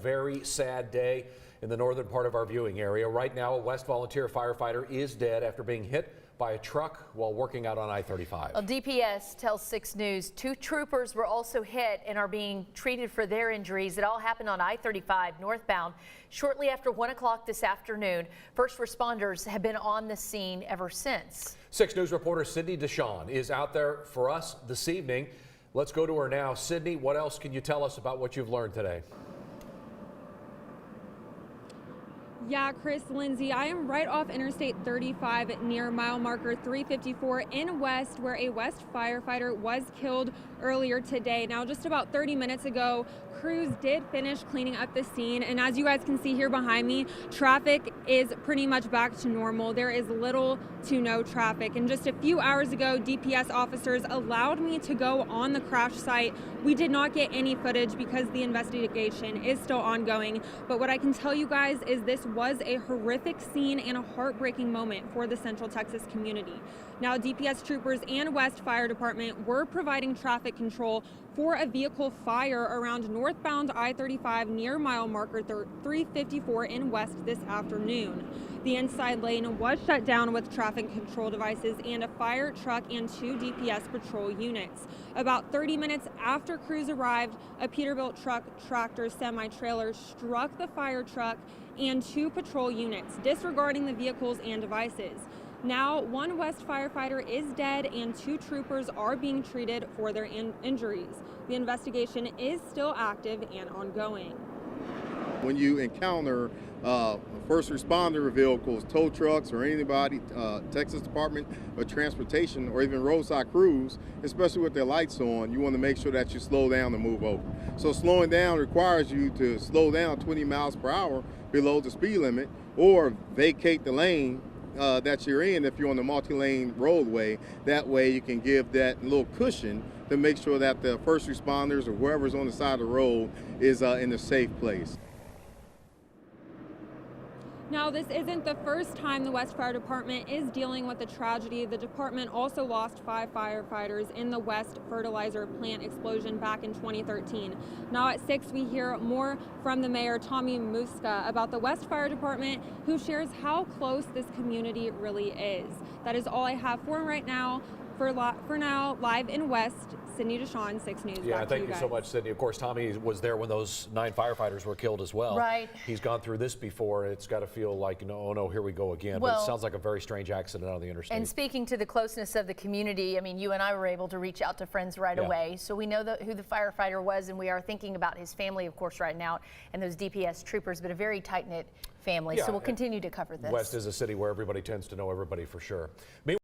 Very sad day in the northern part of our viewing area. Right now, a West volunteer firefighter is dead after being hit by a truck while working out on I-35. Well, DPS tells 6 News 2 troopers were also hit and are being treated for their injuries. It all happened on I-35 northbound shortly after 1 o'clock this afternoon. First responders have been on the scene ever since. 6 News reporter Sydney Deshawn is out there for us this evening. Let's go to her now. Sydney, what else can you tell us about what you've learned today? Yeah, Chris, Lindsay, I am right off Interstate 35 near mile marker 354 in West, where a West firefighter was killed earlier today. Now, just about 30 minutes ago, crews did finish cleaning up the scene, and as you guys can see here behind me, traffic is pretty much back to normal. There is little to no traffic, and just a few hours ago, DPS officers allowed me to go on the crash site. We did not get any footage because the investigation is still ongoing, but what I can tell you guys is this was a horrific scene and a heartbreaking moment for the Central Texas community. Now, DPS troopers and West Fire Department were providing traffic control for a vehicle fire around northbound I-35 near mile marker 354 in West this afternoon. The inside lane was shut down with traffic control devices and a fire truck and 2 DPS patrol units. About 30 minutes after crews arrived, a Peterbilt truck tractor semi-trailer struck the fire truck and 2 patrol units, disregarding the vehicles and devices. Now, 1 West firefighter is dead and 2 troopers are being treated for their injuries. The investigation is still active and ongoing. When you encounter first responder vehicles, tow trucks, or anybody, Texas Department of Transportation, or even roadside crews, especially with their lights on, you want to make sure that you slow down and move over. So slowing down requires you to slow down 20 miles per hour below the speed limit, or vacate the lane that you're in if you're on the multi-lane roadway. That way you can give that little cushion to make sure that the first responders or whoever's on the side of the road is in a safe place. Now, this isn't the first time the West Fire Department is dealing with a tragedy. The department also lost 5 firefighters in the West fertilizer plant explosion back in 2013. Now at 6, we hear more from the mayor, Tommy Muska, about the West Fire Department, who shares how close this community really is. That is all I have for him right now. For now, live in West, Sydney Deshawn, 6 News. Yeah, thank you so much, Sydney. Of course, Tommy was there when those 9 firefighters were killed as well. Right. He's gone through this before. It's got to feel like, oh no, here we go again. Well, but it sounds like a very strange accident on the interstate. And speaking to the closeness of the community, I mean, you and I were able to reach out to friends right away. So we know who the firefighter was, and we are thinking about his family, of course, right now, and those DPS troopers, but a very tight-knit family. Yeah, so we'll continue to cover this. West is a city where everybody tends to know everybody for sure.